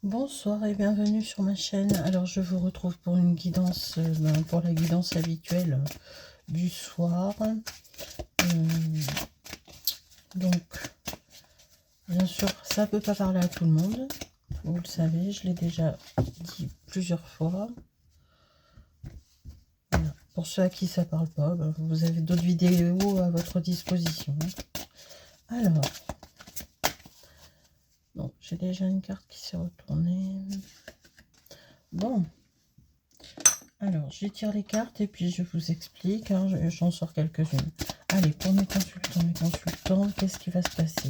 Bonsoir et bienvenue sur ma chaîne. Alors je vous retrouve pour une guidance, pour la guidance habituelle du soir. Donc bien sûr ça peut pas parler à tout le monde, vous le savez, je l'ai déjà dit plusieurs fois. Voilà. Pour ceux à qui ça parle pas, vous avez d'autres vidéos à votre disposition. Alors, bon, j'ai déjà une carte qui s'est retournée. Bon. Alors, je tire les cartes et puis je vous explique, hein, j'en sors quelques-unes. Allez, pour mes consultants, qu'est-ce qui va se passer?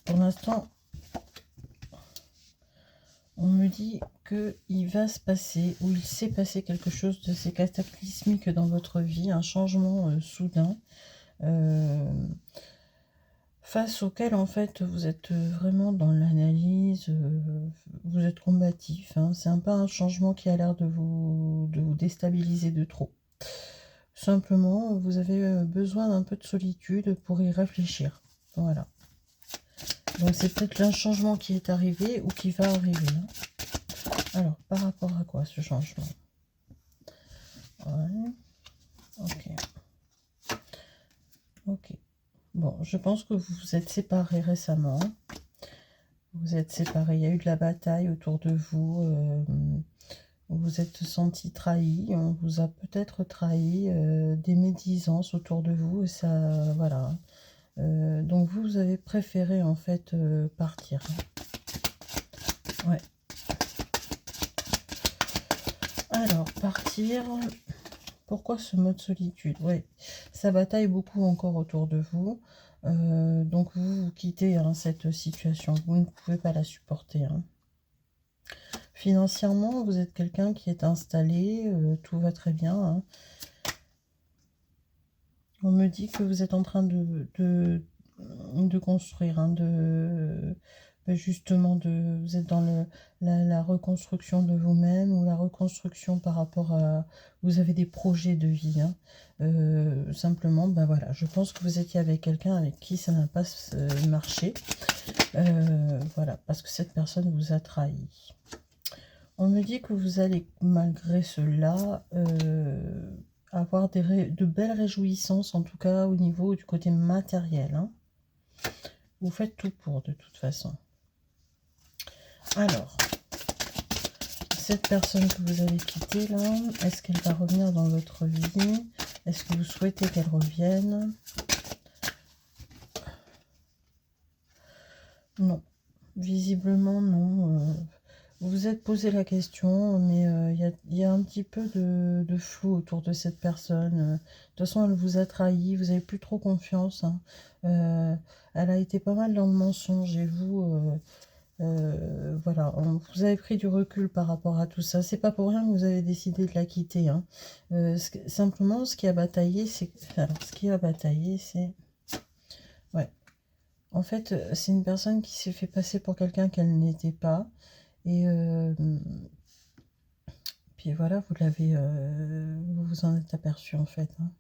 Pour l'instant, on me dit qu'il va se passer, ou il s'est passé quelque chose de ces cataclysmique dans votre vie, un changement soudain, face auquel, en fait, vous êtes vraiment dans l'analyse, vous êtes combatif, hein. C'est pas un changement qui a l'air de vous déstabiliser de trop. Simplement, vous avez besoin d'un peu de solitude pour y réfléchir. Voilà. Donc, c'est peut-être un changement qui est arrivé ou qui va arriver. Hein. Alors, par rapport à quoi ce changement? Ouais. Ok. Ok. Bon, je pense que vous vous êtes séparés récemment. Vous êtes séparés. Il y a eu de la bataille autour de vous. Vous vous êtes senti trahi. On vous a peut-être trahi. Des médisances autour de vous. Et ça, voilà. Donc vous avez préféré en fait partir. Ouais. Alors, partir. Pourquoi ce mode solitude? Ouais, ça bataille beaucoup encore autour de vous. Donc vous quittez hein, cette situation. Vous ne pouvez pas la supporter. Hein. Financièrement, vous êtes quelqu'un qui est installé. Tout va très bien. Hein. On me dit que vous êtes en train de construire, hein, justement, vous êtes dans la reconstruction de vous-même ou la reconstruction par rapport à... Vous avez des projets de vie. Hein. Simplement, ben voilà, je pense que vous étiez avec quelqu'un avec qui ça n'a pas marché. Voilà, parce que cette personne vous a trahi. On me dit que vous allez, malgré cela, avoir de belles réjouissances, en tout cas au niveau du côté matériel. Hein. Vous faites tout pour, de toute façon. Alors, cette personne que vous avez quittée, là, est-ce qu'elle va revenir dans votre vie? Est-ce que vous souhaitez qu'elle revienne? Non. Visiblement, non. Vous vous êtes posé la question, mais il y a un petit peu de flou autour de cette personne. De toute façon, elle vous a trahi, vous n'avez plus trop confiance. Hein. Elle a été pas mal dans le mensonge et vous, voilà, vous avez pris du recul par rapport à tout ça. C'est pas pour rien que vous avez décidé de la quitter. Hein. Simplement, ce qui a bataillé, c'est... Alors, ce qui a bataillé, c'est... Ouais. En fait, c'est une personne qui s'est fait passer pour quelqu'un qu'elle n'était pas. Et puis voilà, vous vous en êtes aperçu en fait. Hein.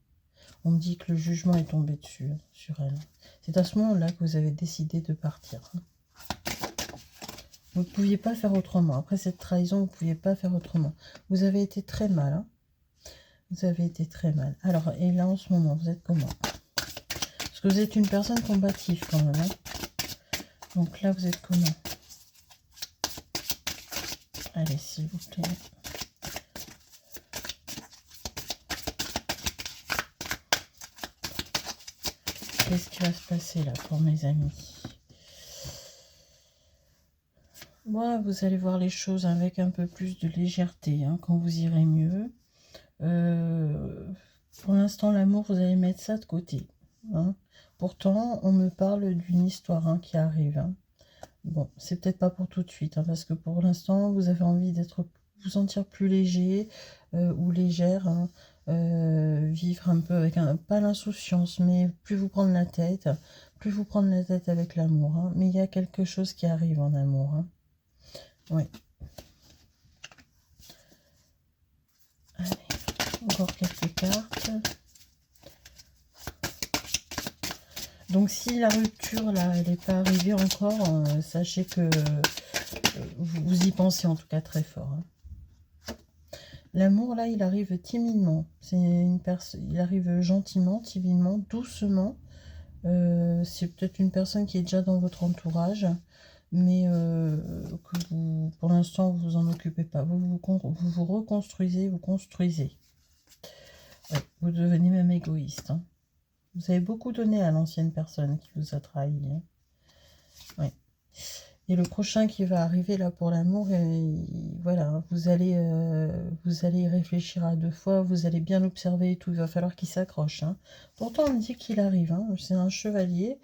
On me dit que le jugement est tombé dessus, sur elle. C'est à ce moment-là que vous avez décidé de partir. Hein. Vous ne pouviez pas faire autrement. Après cette trahison, vous ne pouviez pas faire autrement. Vous avez été très mal. Hein. Vous avez été très mal. Alors, et là en ce moment, vous êtes comment? Parce que vous êtes une personne combative quand même. Hein. Donc là, vous êtes comment? Allez, s'il vous plaît. Qu'est-ce qui va se passer là pour mes amis? Moi, vous allez voir les choses avec un peu plus de légèreté hein, quand vous irez mieux. Pour l'instant, l'amour, vous allez mettre ça de côté. Hein. Pourtant, on me parle d'une histoire hein, qui arrive. Hein. Bon, c'est peut-être pas pour tout de suite, hein, parce que pour l'instant, vous avez envie vous sentir plus léger ou légère. Hein, vivre un peu avec pas l'insouciance, mais plus vous prendre la tête, avec l'amour. Hein. Mais il y a quelque chose qui arrive en amour. Hein. Oui. Allez, encore quelques cartes. Donc si la rupture là, elle n'est pas arrivée encore, sachez que vous pensez en tout cas très fort. Hein. L'amour, là, il arrive timidement. Il arrive gentiment, timidement, doucement. C'est peut-être une personne qui est déjà dans votre entourage, mais que vous, pour l'instant, vous vous en occupez pas. Vous reconstruisez, vous construisez. Ouais, vous devenez même égoïste. Hein. Vous avez beaucoup donné à l'ancienne personne qui vous a trahi. Hein. Ouais. Et le prochain qui va arriver là pour l'amour, voilà, vous allez y réfléchir à 2 fois, vous allez bien l'observer et tout, il va falloir qu'il s'accroche. Hein. Pourtant, on me dit qu'il arrive, hein. C'est un chevalier,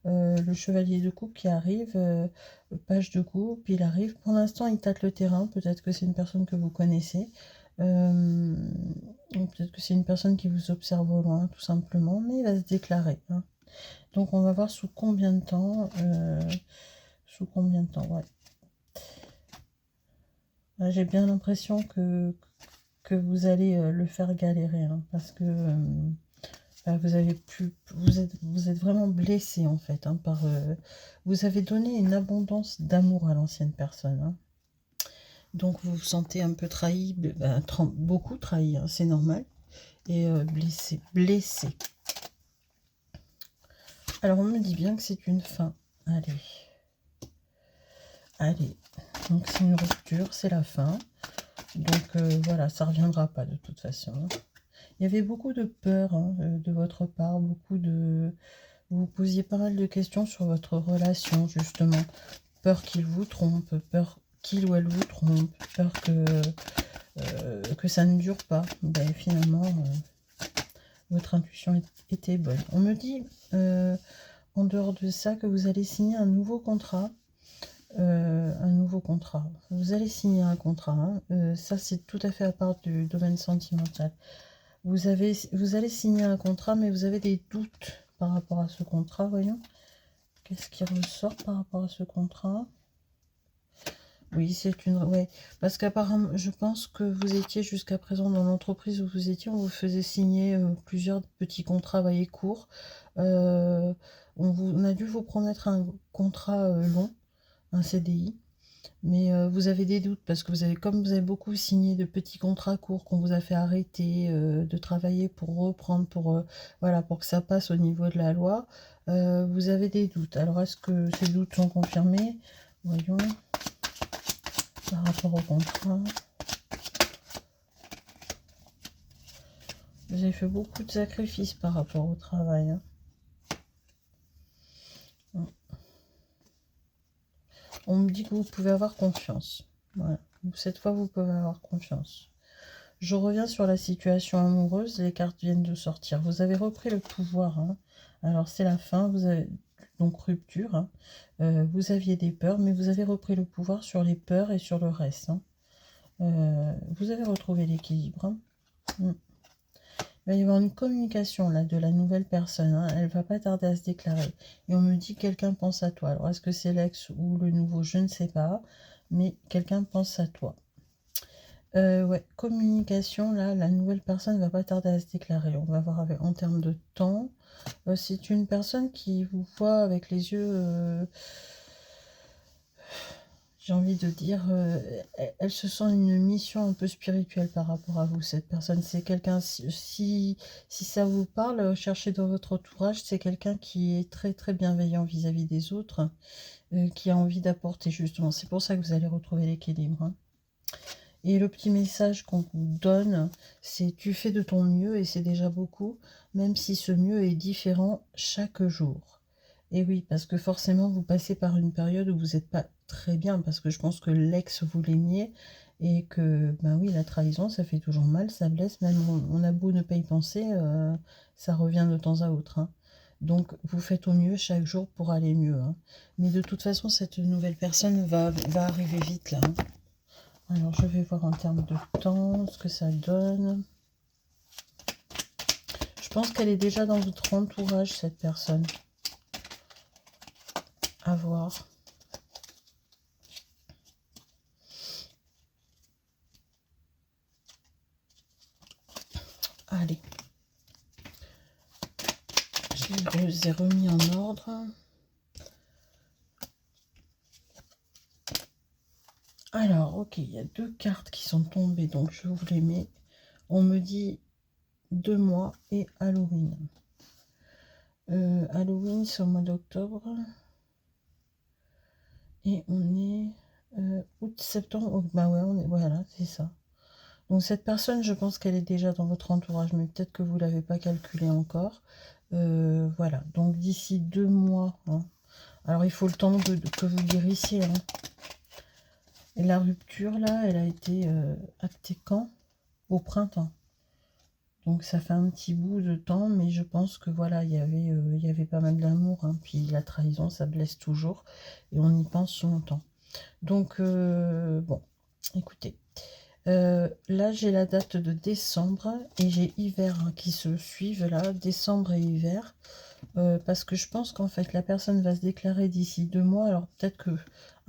le chevalier de coupe qui arrive, page de coupe, il arrive. Pour l'instant, il tâte le terrain, peut-être que c'est une personne que vous connaissez, peut-être que c'est une personne qui vous observe au loin, tout simplement, mais il va se déclarer. Hein. Donc, on va voir sous combien de temps... Sous combien de temps, ouais. J'ai bien l'impression que vous allez le faire galérer, hein, parce que vous êtes vraiment blessé en fait, hein, vous avez donné une abondance d'amour à l'ancienne personne. Hein. Donc vous vous sentez un peu trahi, beaucoup trahi, hein, c'est normal, et blessé. Alors on me dit bien que c'est une fin. Allez, donc c'est une rupture, c'est la fin. Donc voilà, ça ne reviendra pas de toute façon. Il y avait beaucoup de peur hein, de votre part, vous vous posiez pas mal de questions sur votre relation justement. Peur qu'il vous trompe, peur qu'il ou elle vous trompe, peur que ça ne dure pas. Ben, finalement, votre intuition était bonne. On me dit, en dehors de ça, que vous allez signer un nouveau contrat. Vous allez signer un contrat. Hein. Ça, c'est tout à fait à part du domaine sentimental. Vous allez signer un contrat, mais vous avez des doutes par rapport à ce contrat, voyons. Qu'est-ce qui ressort par rapport à ce contrat? Oui, c'est une... Ouais, parce qu'apparemment, je pense que vous étiez jusqu'à présent dans l'entreprise où vous étiez, on vous faisait signer plusieurs petits contrats, voyez, courts. On a dû vous promettre un contrat long, un CDI. Mais vous avez des doutes parce que comme vous avez beaucoup signé de petits contrats courts qu'on vous a fait arrêter de travailler pour reprendre, voilà, pour que ça passe au niveau de la loi, vous avez des doutes. Alors, est-ce que ces doutes sont confirmés? Voyons, par rapport au contrat. Vous avez fait beaucoup de sacrifices par rapport au travail. Hein. On me dit que vous pouvez avoir confiance. Voilà. Cette fois, vous pouvez avoir confiance. Je reviens sur la situation amoureuse. Les cartes viennent de sortir. Vous avez repris le pouvoir. Hein. Alors, c'est la fin. Vous avez donc rupture. Hein. Vous aviez des peurs, mais vous avez repris le pouvoir sur les peurs et sur le reste. Hein. Vous avez retrouvé l'équilibre. Hein. Il va y avoir une communication là de la nouvelle personne. Hein. Elle va pas tarder à se déclarer. Et on me dit que quelqu'un pense à toi. Alors, est-ce que c'est l'ex ou le nouveau? Je ne sais pas. Mais quelqu'un pense à toi. Ouais, communication, là, la nouvelle personne va pas tarder à se déclarer. On va voir en termes de temps. C'est une personne qui vous voit avec les yeux, j'ai envie de dire, elle se sent une mission un peu spirituelle par rapport à vous, cette personne. C'est quelqu'un, si ça vous parle, cherchez dans votre entourage, c'est quelqu'un qui est très très bienveillant vis-à-vis des autres, qui a envie d'apporter justement. C'est pour ça que vous allez retrouver l'équilibre. Hein. Et le petit message qu'on vous donne, c'est tu fais de ton mieux et c'est déjà beaucoup, même si ce mieux est différent chaque jour. Et oui, parce que forcément, vous passez par une période où vous n'êtes pas très bien, parce que je pense que l'ex vous l'aimiez et que, ben oui, la trahison, ça fait toujours mal, ça blesse, même on a beau ne pas y penser, ça revient de temps à autre. Hein. Donc, vous faites au mieux chaque jour pour aller mieux. Hein. Mais de toute façon, cette nouvelle personne va arriver vite là. Hein. Alors, je vais voir en termes de temps ce que ça donne. Je pense qu'elle est déjà dans votre entourage, cette personne. À voir. Allez. Je les ai remis en ordre. Alors, ok, il y a 2 cartes qui sont tombées, donc je vous les mets. On me dit 2 mois et Halloween. Halloween, c'est au mois d'octobre. Et on est août, septembre. Bah ouais, on est, voilà, c'est ça. Donc cette personne, je pense qu'elle est déjà dans votre entourage, mais peut-être que vous ne l'avez pas calculé encore. Voilà, donc d'ici 2 mois, hein. Alors il faut le temps que vous guérissiez, hein. Et la rupture, là, elle a été actée quand? Au printemps. Donc ça fait un petit bout de temps, mais je pense que voilà, il y avait pas mal d'amour, hein. Puis la trahison, ça blesse toujours, et on y pense longtemps. Donc, bon, écoutez. Là, j'ai la date de décembre et j'ai hiver, hein, qui se suivent là, décembre et hiver. Parce que je pense qu'en fait, la personne va se déclarer d'ici 2 mois. Alors peut-être que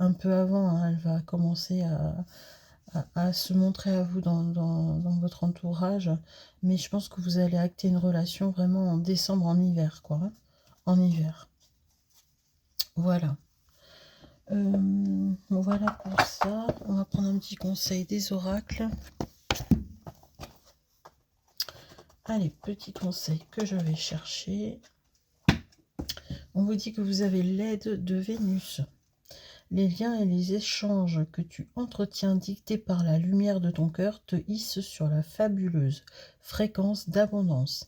un peu avant, hein, elle va commencer à se montrer à vous dans votre entourage. Mais je pense que vous allez acter une relation vraiment en décembre, en hiver, quoi, hein. En hiver. Voilà. Voilà pour ça. On va prendre un petit conseil des oracles. Allez, petit conseil que je vais chercher. On vous dit que vous avez l'aide de Vénus. Les liens et les échanges que tu entretiens dictés par la lumière de ton cœur te hissent sur la fabuleuse fréquence d'abondance.